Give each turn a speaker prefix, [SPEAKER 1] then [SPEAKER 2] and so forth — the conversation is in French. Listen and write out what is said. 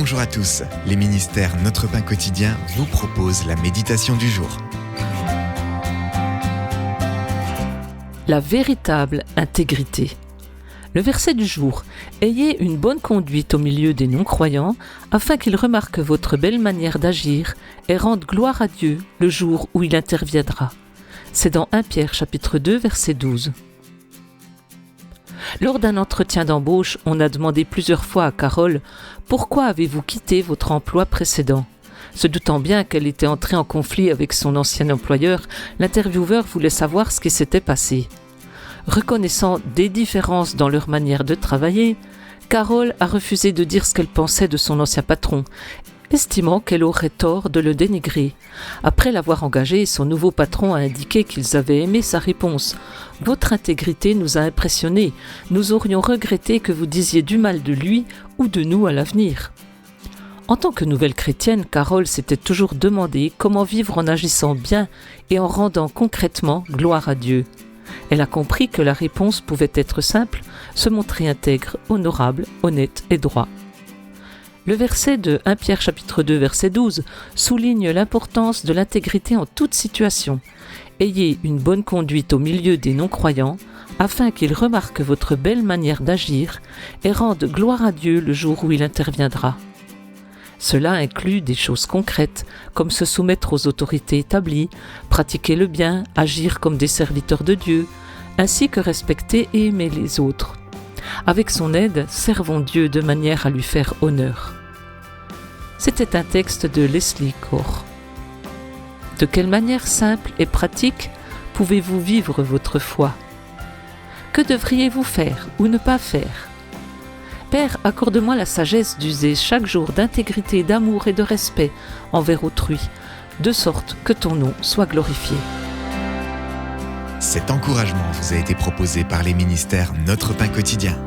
[SPEAKER 1] Bonjour à tous, les ministères Notre Pain Quotidien vous proposent la méditation du jour.
[SPEAKER 2] La véritable intégrité. Le verset du jour. Ayez une bonne conduite au milieu des non-croyants, afin qu'ils remarquent votre belle manière d'agir et rendent gloire à Dieu le jour où il interviendra. C'est dans 1 Pierre chapitre 2 verset 12. Lors d'un entretien d'embauche, on a demandé plusieurs fois à Carole « Pourquoi avez-vous quitté votre emploi précédent ?» Se doutant bien qu'elle était entrée en conflit avec son ancien employeur, l'intervieweur voulait savoir ce qui s'était passé. Reconnaissant des différences dans leur manière de travailler, Carole a refusé de dire ce qu'elle pensait de son ancien patron, estimant qu'elle aurait tort de le dénigrer. Après l'avoir engagé, son nouveau patron a indiqué qu'ils avaient aimé sa réponse. « Votre intégrité nous a impressionnés. Nous aurions regretté que vous disiez du mal de lui ou de nous à l'avenir. » En tant que nouvelle chrétienne, Carole s'était toujours demandé comment vivre en agissant bien et en rendant concrètement gloire à Dieu. Elle a compris que la réponse pouvait être simple, se montrer intègre, honorable, honnête et droit. Le verset de 1 Pierre chapitre 2 verset 12 souligne l'importance de l'intégrité en toute situation. Ayez une bonne conduite au milieu des non-croyants, afin qu'ils remarquent votre belle manière d'agir et rendent gloire à Dieu le jour où il interviendra. Cela inclut des choses concrètes, comme se soumettre aux autorités établies, pratiquer le bien, agir comme des serviteurs de Dieu, ainsi que respecter et aimer les autres. Avec son aide, servons Dieu de manière à lui faire honneur. C'était un texte de Leslie Corr. De quelle manière simple et pratique pouvez-vous vivre votre foi? Que devriez-vous faire ou ne pas faire? Père, accorde-moi la sagesse d'user chaque jour d'intégrité, d'amour et de respect envers autrui, de sorte que ton nom soit glorifié.
[SPEAKER 1] Cet encouragement vous a été proposé par les ministères Notre Pain Quotidien.